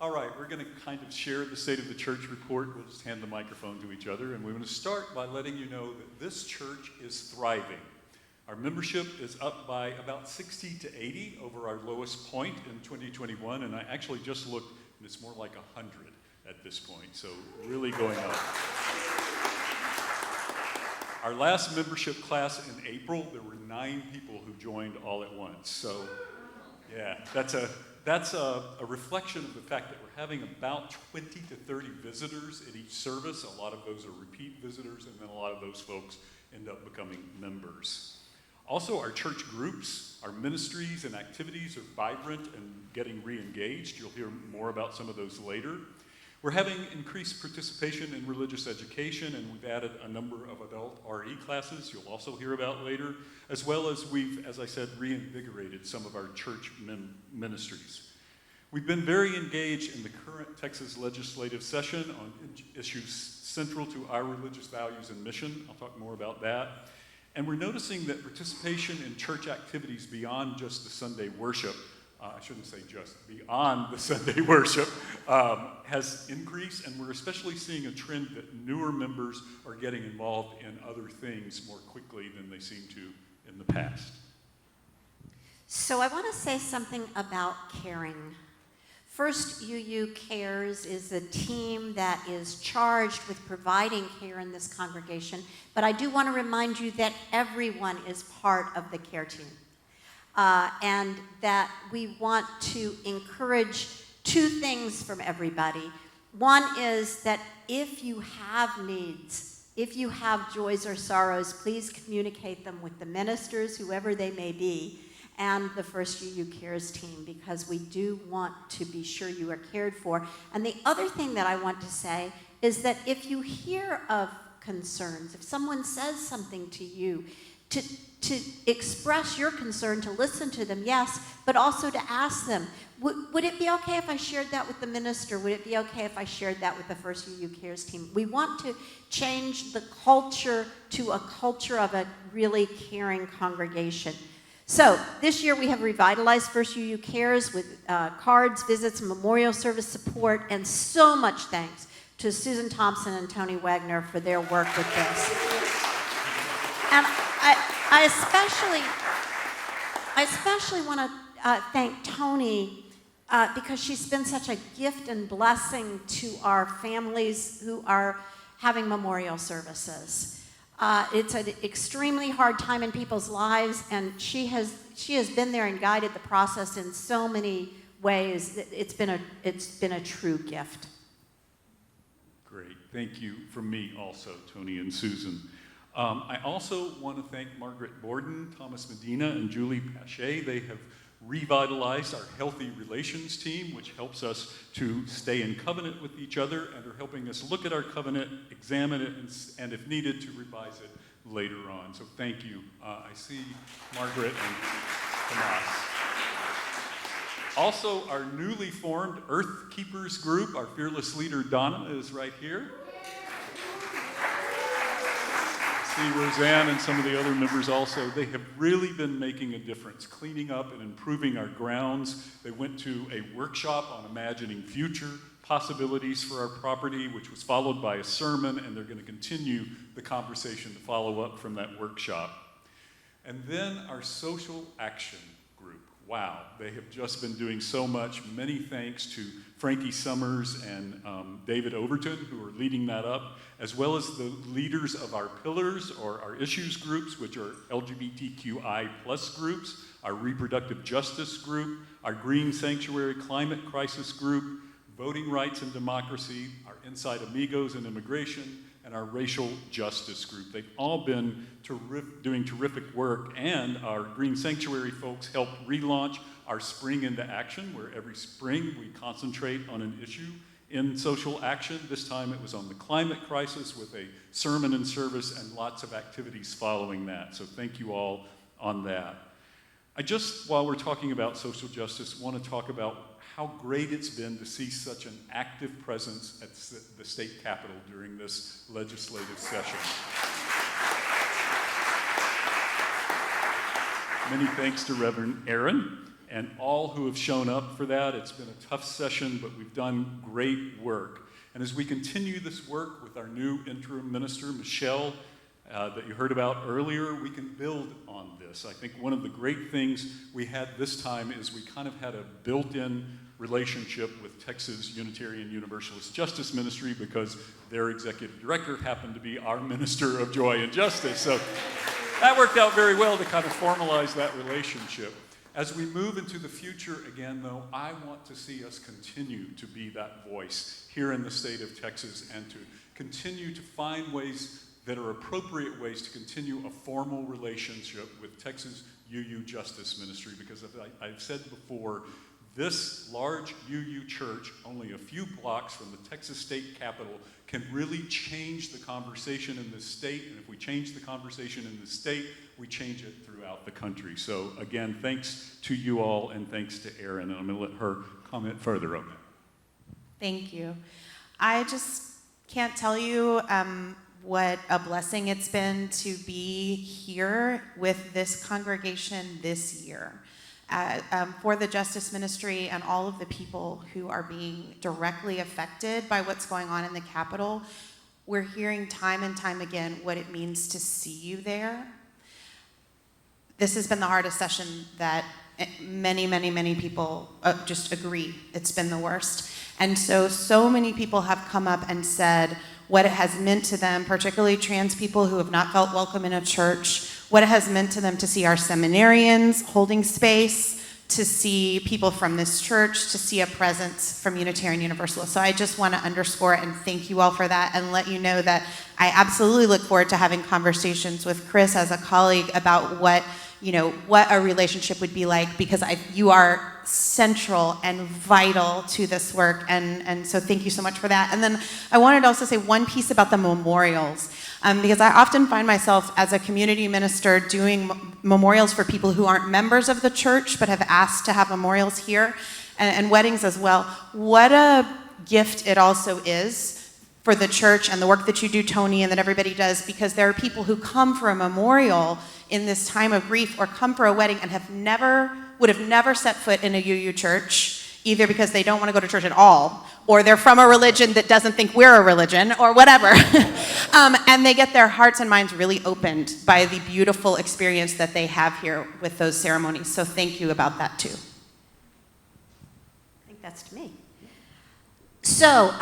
All right, we're going to kind of share the State of the Church report. We'll just hand the microphone to each other, and we're going to start by letting you know that this church is thriving. Our membership is up by about 60 to 80 over our lowest point in 2021, and I actually just looked, and it's more like 100 at this point, so really going up. Our last membership class in April, there were 9 people who joined all at once. So, yeah, that's a reflection of the fact that we're having about 20 to 30 visitors at each service. A lot of those are repeat visitors, and then a lot of those folks end up becoming members. Also, our church groups, our ministries and activities are vibrant and getting re-engaged. You'll hear more about some of those later. We're having increased participation in religious education, and we've added a number of adult RE classes you'll also hear about later, as well as we've, as I said, reinvigorated some of our church ministries. We've been very engaged in the current Texas legislative session on issues central to our religious values and mission. I'll talk more about that. And we're noticing that participation in church activities beyond just the Sunday worship, I shouldn't say just, beyond the Sunday worship, has increased, and we're especially seeing a trend that newer members are getting involved in other things more quickly than they seem to in the past. So I want to say something about caring. First UU Cares is a team that is charged with providing care in this congregation, but I do want to remind you that everyone is part of the care team. And that we want to encourage 2 things from everybody. One is that if you have needs, if you have joys or sorrows, please communicate them with the ministers, whoever they may be, and the First UU Cares team, because we do want to be sure you are cared for. And the other thing that I want to say is that if you hear of concerns, if someone says something to you, to express your concern, to listen to them, yes, but also to ask them, would it be okay if I shared that with the minister? Would it be okay if I shared that with the First UU Cares team? We want to change the culture to a culture of a really caring congregation. So this year we have revitalized First UU Cares with cards, visits, memorial service support, and so much thanks to Susan Thompson and Tony Wagner for their work with this. And I especially want to thank Tony because she's been such a gift and blessing to our families who are having memorial services. It's an extremely hard time in people's lives, and she has been there and guided the process in so many ways. It's been a true gift. Great, thank you from me also, Tony and Susan. I also want to thank Margaret Borden, Thomas Medina, and Julie Pache. They have revitalized our Healthy Relations team, which helps us to stay in covenant with each other, and are helping us look at our covenant, examine it, and if needed, to revise it later on. So thank you. I see Margaret and Tomas. Also, our newly formed Earth Keepers group, our fearless leader, Donna, is right here. Roseanne and some of the other members also, they have really been making a difference, cleaning up and improving our grounds. They went to a workshop on imagining future possibilities for our property, which was followed by a sermon, and they're going to continue the conversation to follow up from that workshop. And then our social action group. Wow, they have just been doing so much. Many thanks to Frankie Summers and David Overton, who are leading that up, as well as the leaders of our pillars, or our issues groups, which are LGBTQI+ groups, our reproductive justice group, our Green Sanctuary Climate Crisis group, voting rights and democracy, our Inside Amigos and immigration, and our racial justice group. They've all been doing terrific work, and our Green Sanctuary folks helped relaunch our Spring into Action, where every spring we concentrate on an issue in social action. This time it was on the climate crisis with a sermon and service and lots of activities following that. So thank you all on that. I just, while we're talking about social justice, want to talk about how great it's been to see such an active presence at the state capitol during this legislative session. Many thanks to Reverend Aaron and all who have shown up for that. It's been a tough session, but we've done great work. And as we continue this work with our new interim minister, Michelle, that you heard about earlier, we can build on this. I think one of the great things we had this time is we kind of had a built-in relationship with Texas Unitarian Universalist Justice Ministry because their executive director happened to be our minister of joy and justice. So that worked out very well to kind of formalize that relationship. As we move into the future again, though, I want to see us continue to be that voice here in the state of Texas and to continue to find ways that are appropriate ways to continue a formal relationship with Texas UU Justice Ministry, because I've said before, this large UU church, only a few blocks from the Texas state capitol, can really change the conversation in this state, and if we change the conversation in the state, we change it throughout the country. So again, thanks to you all, and thanks to Erin, and I'm gonna let her comment further on that. Thank you. I just can't tell you what a blessing it's been to be here with this congregation this year. For the Justice Ministry and all of the people who are being directly affected by what's going on in the Capitol, we're hearing time and time again what it means to see you there. This has been the hardest session that many people just agree it's been the worst. And so many people have come up and said what it has meant to them, particularly trans people who have not felt welcome in a church, what it has meant to them to see our seminarians holding space, to see people from this church, to see a presence from Unitarian Universalists. So I just want to underscore it and thank you all for that and let you know that I absolutely look forward to having conversations with Chris as a colleague about what a relationship would be like, because you are central and vital to this work, and so thank you so much for that. And then I wanted to also say one piece about the memorials, because I often find myself as a community minister doing memorials for people who aren't members of the church but have asked to have memorials here, and weddings as well. What a gift it also is for the church and the work that you do, Tony, and that everybody does, because there are people who come for a memorial in this time of grief or come for a wedding and would have never set foot in a UU church, either because they don't want to go to church at all, or they're from a religion that doesn't think we're a religion, or whatever. And they get their hearts and minds really opened by the beautiful experience that they have here with those ceremonies. So thank you about that too. I think that's to me. So,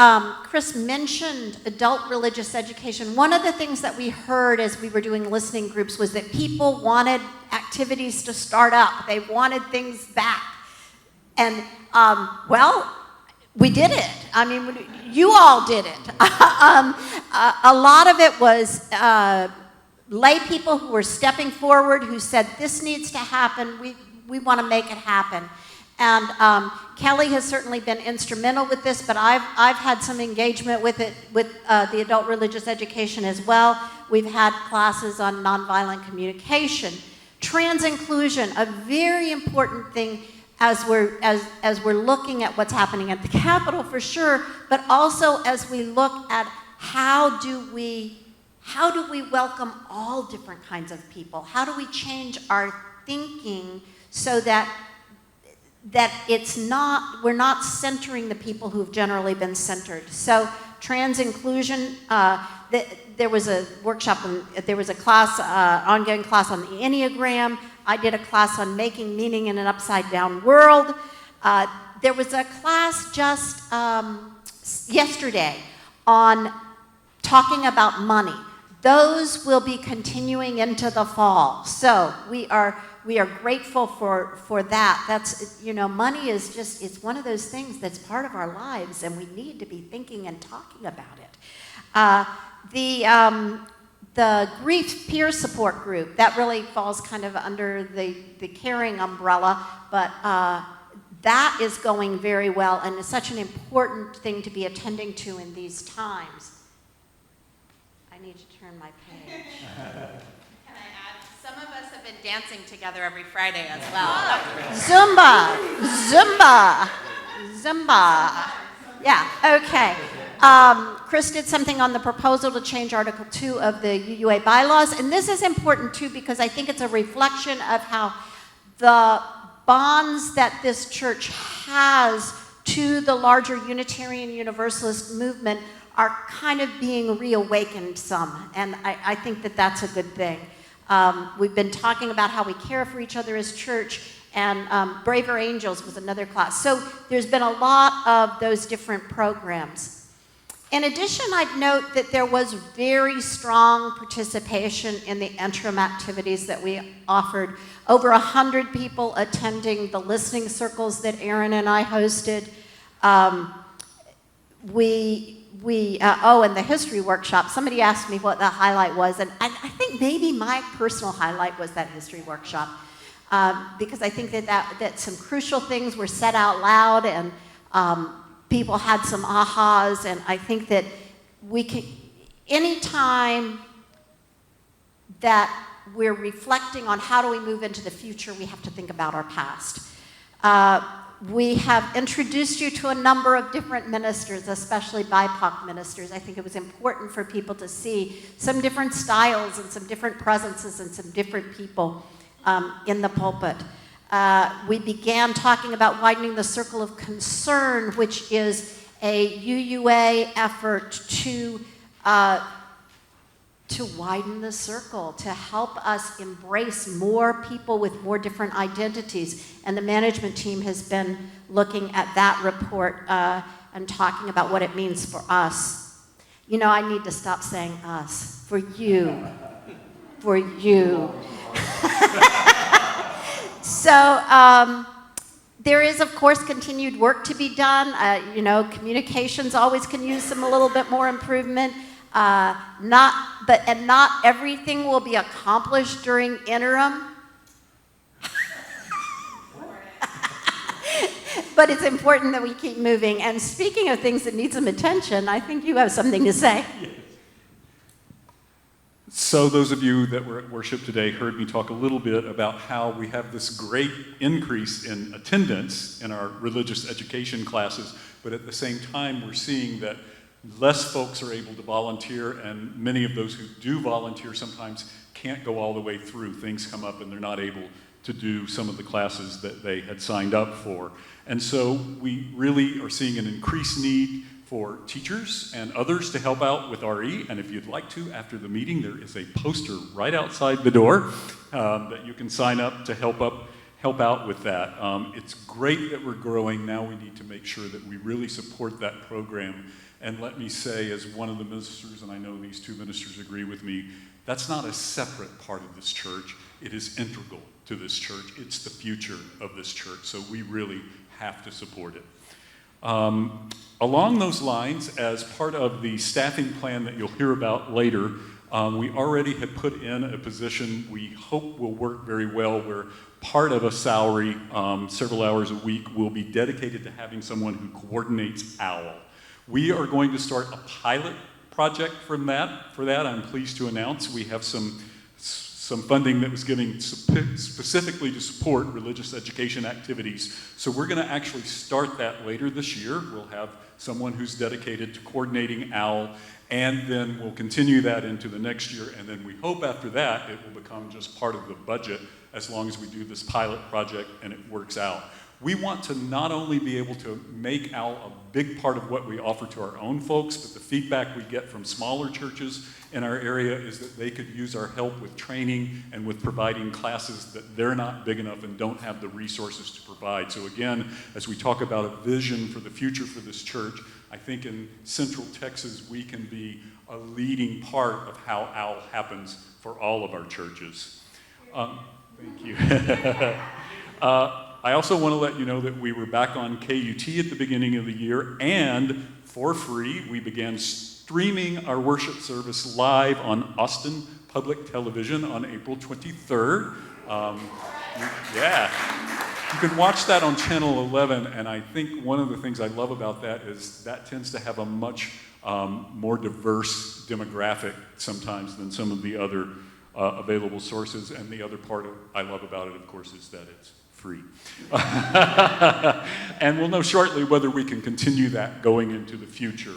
Chris mentioned adult religious education. One of the things that we heard as we were doing listening groups was that people wanted activities to start up. They wanted things back. And, well, we did it. I mean, you all did it. A lot of it was lay people who were stepping forward, who said, this needs to happen. We want to make it happen. And Kelly has certainly been instrumental with this, but I've had some engagement with it, with the adult religious education as well. We've had classes on nonviolent communication. Trans inclusion, a very important thing as we're looking at what's happening at the Capitol for sure, but also as we look at how do we welcome all different kinds of people? How do we change our thinking so that we're not centering the people who've generally been centered. So trans inclusion, there was a workshop, there was a class, ongoing class on the Enneagram. I did a class on making meaning in an upside down world. There was a class just yesterday on talking about money. Those will be continuing into the fall. So we are grateful for that. That's, money is just, it's one of those things that's part of our lives, and we need to be thinking and talking about it. The grief peer support group, that really falls kind of under the caring umbrella, but that is going very well, and it's such an important thing to be attending to in these times. I need to turn my page. Can I add? Some of us have been dancing together every Friday as well. Zumba. Yeah, okay. Chris did something on the proposal to change Article 2 of the UUA bylaws, and this is important too because I think it's a reflection of how the bonds that this church has to the larger Unitarian Universalist movement are kind of being reawakened some, and I think that that's a good thing. We've been talking about how we care for each other as church, and Braver Angels was another class. So there's been a lot of those different programs. In addition, I'd note that there was very strong participation in the interim activities that we offered. Over 100 people attending the listening circles that Aaron and I hosted. And the history workshop. Somebody asked me what the highlight was, and I think maybe my personal highlight was that history workshop, because I think that some crucial things were said out loud, and people had some ahas, and I think that we can, anytime that we're reflecting on how do we move into the future, we have to think about our past. We have introduced you to a number of different ministers, especially BIPOC ministers. I think it was important for people to see some different styles and some different presences and some different people in the pulpit. We began talking about widening the circle of concern, which is a UUA effort to widen the circle, to help us embrace more people with more different identities. And the management team has been looking at that report and talking about what it means for us. You know, I need to stop saying us. For you. For you. So there is, of course, continued work to be done. You know, communications always can use some a little bit more improvement. Not everything will be accomplished during interim. But it's important that we keep moving. And speaking of things that need some attention, I think you have something to say. So those of you that were at worship today heard me talk a little bit about how we have this great increase in attendance in our religious education classes, but at the same time we're seeing that less folks are able to volunteer, and many of those who do volunteer sometimes can't go all the way through. Things come up and they're not able to do some of the classes that they had signed up for. And so we really are seeing an increased need for teachers and others to help out with RE, and if you'd like to, after the meeting, there is a poster right outside the door that you can sign up to help out with that. It's great that we're growing. Now we need to make sure that we really support that program. And let me say, as one of the ministers, and I know these two ministers agree with me, that's not a separate part of this church. It is integral to this church. It's the future of this church, so we really have to support it. Along those lines, as part of the staffing plan that you'll hear about later, we already have put in a position we hope will work very well, where part of a salary, several hours a week, will be dedicated to having someone who coordinates OWL. We are going to start a pilot project for that. I'm pleased to announce we have some funding that was given specifically to support religious education activities. So we're going to actually start that later this year. We'll have someone who's dedicated to coordinating OWL, and then we'll continue that into the next year, and then we hope after that it will become just part of the budget as long as we do this pilot project and it works out. We want to not only be able to make OWL a big part of what we offer to our own folks, but the feedback we get from smaller churches in our area is that they could use our help with training and with providing classes that they're not big enough and don't have the resources to provide. So again, as we talk about a vision for the future for this church, I think in Central Texas we can be a leading part of how OWL happens for all of our churches. Thank you. I also want to let you know that we were back on KUT at the beginning of the year, and for free, we began streaming our worship service live on Austin Public Television on April 23rd. Yeah, you can watch that on Channel 11, and I think one of the things I love about that is that tends to have a much more diverse demographic sometimes than some of the other available sources, and the other part I love about it, of course, is that it's free. And we'll know shortly whether we can continue that going into the future.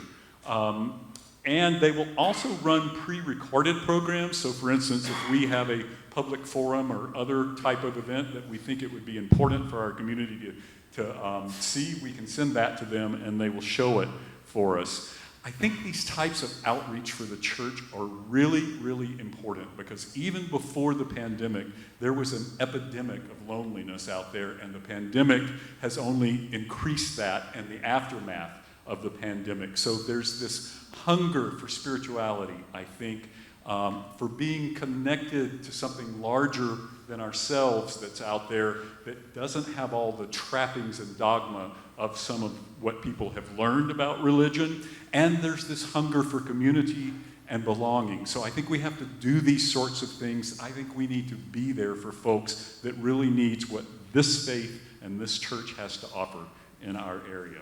And they will also run pre-recorded programs. So for instance, if we have a public forum or other type of event that we think it would be important for our community to see, we can send that to them and they will show it for us. I think these types of outreach for the church are really, really important because even before the pandemic, there was an epidemic of loneliness out there, and the pandemic has only increased that and the aftermath of the pandemic. So there's this hunger for spirituality, I think, for being connected to something larger than ourselves that's out there that doesn't have all the trappings and dogma of some of what people have learned about religion. And there's this hunger for community and belonging. So I think we have to do these sorts of things. I think we need to be there for folks that really needs what this faith and this church has to offer in our area.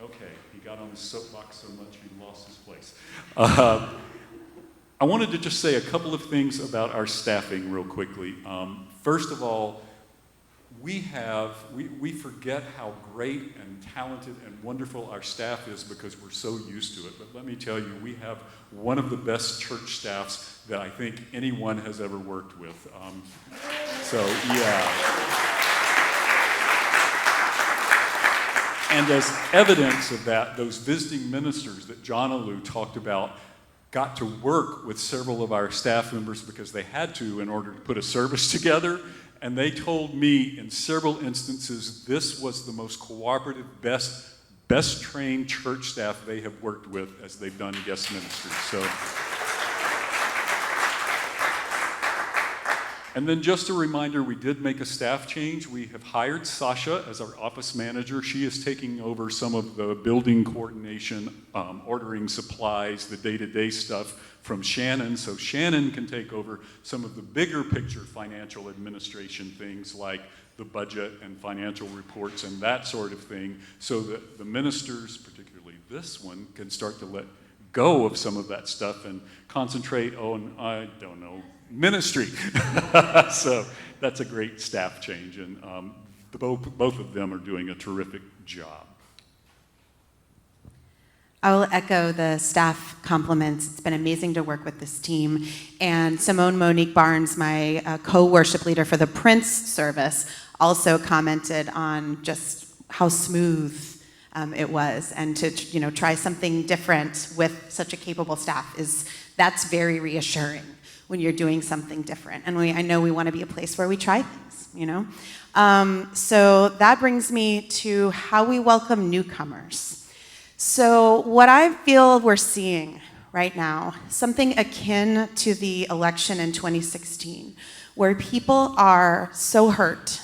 Okay, he got on the soapbox so much he lost his place. I wanted to just say a couple of things about our staffing real quickly. First of all, we forget how great and talented and wonderful our staff is because we're so used to it. But let me tell you, we have one of the best church staffs that I think anyone has ever worked with. So, yeah. And as evidence of that, those visiting ministers that John Alou talked about got to work with several of our staff members because they had to in order to put a service together. And they told me in several instances this was the most cooperative, best trained church staff they have worked with as they've done guest ministry. So. And then just a reminder, we did make a staff change. We have hired Sasha as our office manager. She is taking over some of the building coordination, ordering supplies, the day-to-day stuff from Shannon. So Shannon can take over some of the bigger picture financial administration things like the budget and financial reports and that sort of thing, so that the ministers, particularly this one, can start to let go of some of that stuff and concentrate on, I don't know, ministry. So that's a great staff change, and both of them are doing a terrific job. I will echo the staff compliments. It's been amazing to work with this team. And Simone Monique Barnes, my co-worship leader for the Prince service, also commented on just how smooth it was, and to try something different with such a capable staff that's very reassuring when you're doing something different. And I know we want to be a place where we try things, So that brings me to how we welcome newcomers. So what I feel we're seeing right now, something akin to the election in 2016, where people are so hurt.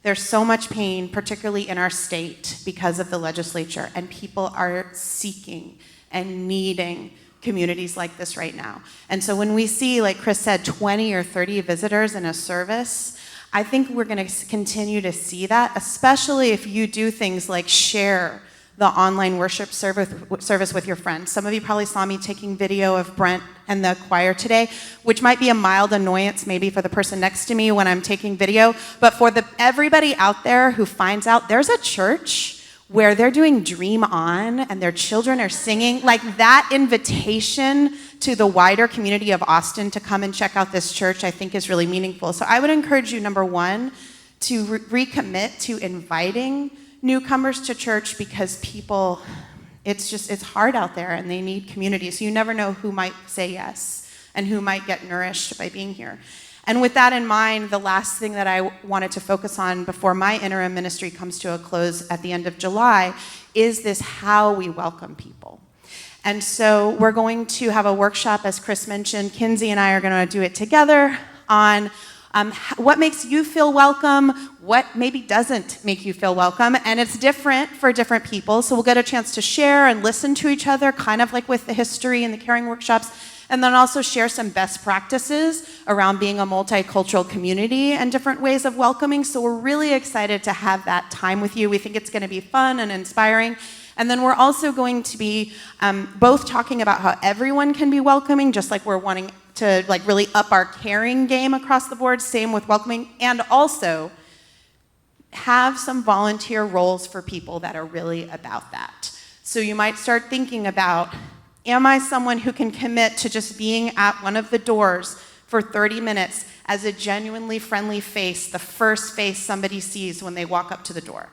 There's so much pain, particularly in our state, because of the legislature, and people are seeking and needing communities like this right now. And so when we see, like Chris said, 20 or 30 visitors in a service, I think we're going to continue to see that, especially if you do things like share the online worship service with your friends. Some of you probably saw me taking video of Brent and the choir today, which might be a mild annoyance maybe for the person next to me when I'm taking video, but for everybody out there who finds out there's a church where they're doing Dream On and their children are singing, like that invitation to the wider community of Austin to come and check out this church, I think is really meaningful. So I would encourage you, number one, to recommit to inviting newcomers to church, because people, it's hard out there and they need community. So you never know who might say yes and who might get nourished by being here. And with that in mind, the last thing that I wanted to focus on before my interim ministry comes to a close at the end of July is this how we welcome people. And so we're going to have a workshop, as Chris mentioned. Kinsey and I are going to do it together on what makes you feel welcome, what maybe doesn't make you feel welcome, and it's different for different people. So we'll get a chance to share and listen to each other, kind of like with the history and the caring workshops, and then also share some best practices around being a multicultural community and different ways of welcoming. So we're really excited to have that time with you. We think it's going to be fun and inspiring. And then we're also going to be both talking about how everyone can be welcoming, just like we're wanting to really up our caring game across the board, same with welcoming, and also have some volunteer roles for people that are really about that. So you might start thinking about, am I someone who can commit to just being at one of the doors for 30 minutes as a genuinely friendly face, the first face somebody sees when they walk up to the door?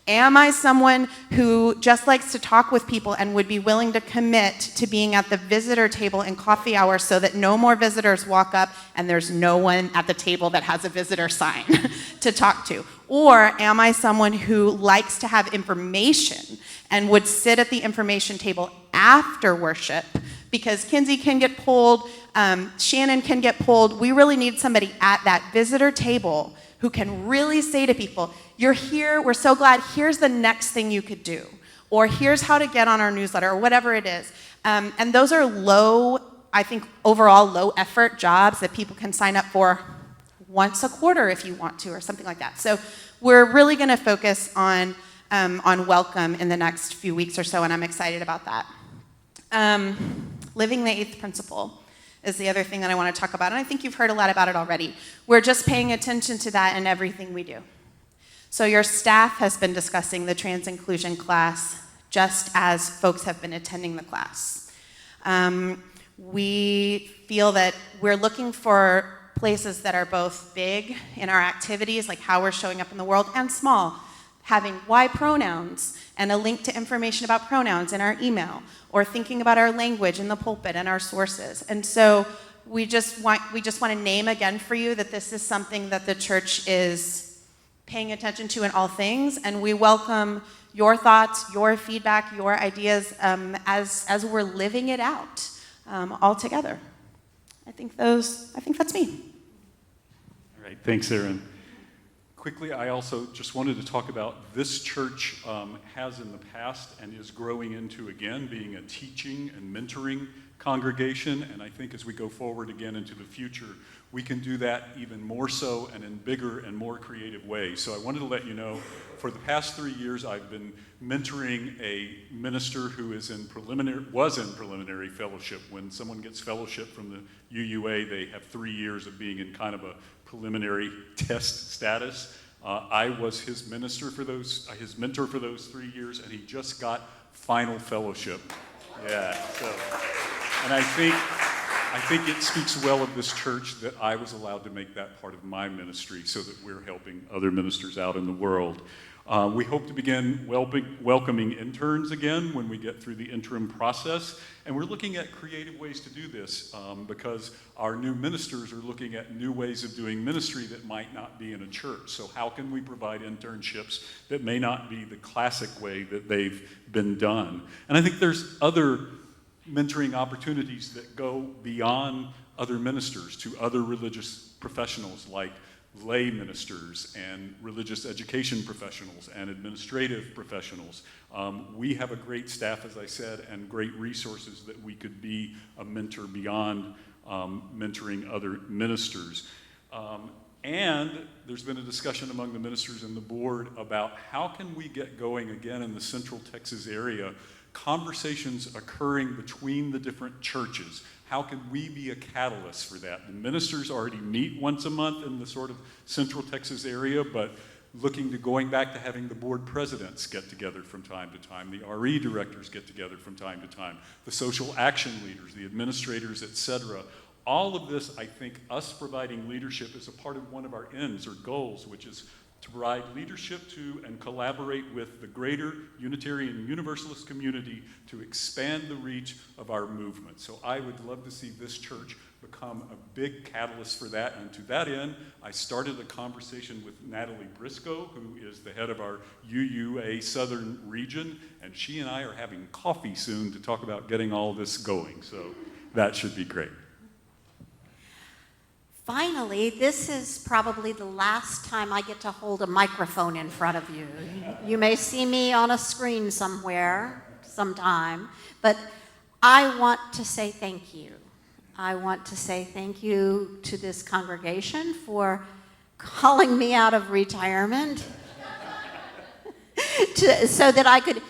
Am I someone who just likes to talk with people and would be willing to commit to being at the visitor table in coffee hour so that no more visitors walk up and there's no one at the table that has a visitor sign to talk to? Or am I someone who likes to have information and would sit at the information table after worship? Because Kinsey can get pulled, Shannon can get pulled. We really need somebody at that visitor table who can really say to people, you're here, we're so glad, here's the next thing you could do. Or here's how to get on our newsletter, or whatever it is. And those are low, I think overall low effort jobs that people can sign up for once a quarter if you want to, or something like that. So we're really gonna focus on welcome in the next few weeks or so, and I'm excited about that. Living the eighth principle is the other thing that I want to talk about, and I think you've heard a lot about it already. We're just paying attention to that in everything we do. So your staff has been discussing the trans inclusion class just as folks have been attending the class. We feel that we're looking for places that are both big in our activities, like how we're showing up in the world, and small, having why pronouns and a link to information about pronouns in our email, or thinking about our language in the pulpit and our sources. And so we just want to name again for you that this is something that the church is paying attention to in all things, and we welcome your thoughts, your feedback, your ideas as we're living it out all together. I think that's me. All right, thanks, Erin. Quickly, I also just wanted to talk about this church has in the past and is growing into, again, being a teaching and mentoring congregation, and I think as we go forward again into the future, we can do that even more so and in bigger and more creative ways. So I wanted to let you know, for the past 3 years, I've been mentoring a minister who was in preliminary fellowship. When someone gets fellowship from the UUA, they have 3 years of being in kind of a preliminary test status. I was his mentor for those 3 years, and he just got final fellowship. Yeah, so, and I think it speaks well of this church that I was allowed to make that part of my ministry so that we're helping other ministers out in the world. We hope to begin welcoming interns again when we get through the interim process. And we're looking at creative ways to do this because our new ministers are looking at new ways of doing ministry that might not be in a church. So how can we provide internships that may not be the classic way that they've been done? And I think there's other mentoring opportunities that go beyond other ministers to other religious professionals like lay ministers and religious education professionals and administrative professionals. We have a great staff, as I said, and great resources that we could be a mentor beyond mentoring other ministers. And there's been a discussion among the ministers and the board about how can we get going again in the Central Texas area, conversations occurring between the different churches. How can we be a catalyst for that? The ministers already meet once a month in the sort of Central Texas area, but looking to going back to having the board presidents get together from time to time, the RE directors get together from time to time, the social action leaders, the administrators, et cetera. All of this, I think, us providing leadership is a part of one of our ends or goals, which is to provide leadership to and collaborate with the greater Unitarian Universalist community to expand the reach of our movement. So I would love to see this church become a big catalyst for that. And to that end, I started a conversation with Natalie Briscoe, who is the head of our UUA Southern region, and she and I are having coffee soon to talk about getting all this going. So that should be great. Finally, this is probably the last time I get to hold a microphone in front of you. You may see me on a screen somewhere, sometime, but I want to say thank you. I want to say thank you to this congregation for calling me out of retirement so that I could.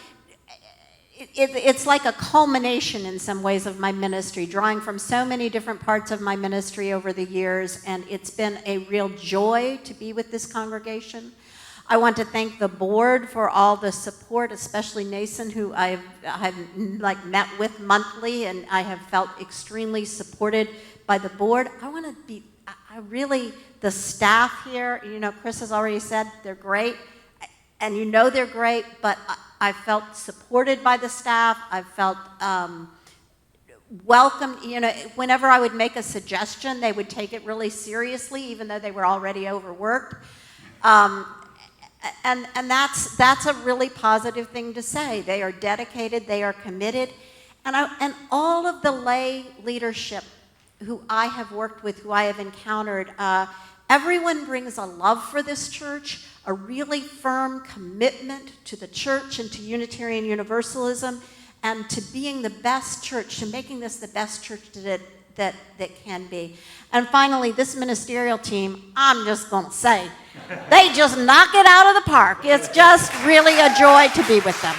It's like a culmination in some ways of my ministry, drawing from so many different parts of my ministry over the years, and it's been a real joy to be with this congregation. I want to thank the board for all the support, especially Nason, who I've like met with monthly, and I have felt extremely supported by the board. I really, the staff here, you know, Chris has already said they're great, and you know they're great, but I felt supported by the staff. I felt welcome. You know, whenever I would make a suggestion, they would take it really seriously, even though they were already overworked. And that's a really positive thing to say. They are dedicated, they are committed, and all of the lay leadership who I have worked with, who I have encountered, everyone brings a love for this church, a really firm commitment to the church and to Unitarian Universalism, and to being the best church, to making this the best church that can be. And finally, this ministerial team, I'm just going to say, they just knock it out of the park. It's just really a joy to be with them.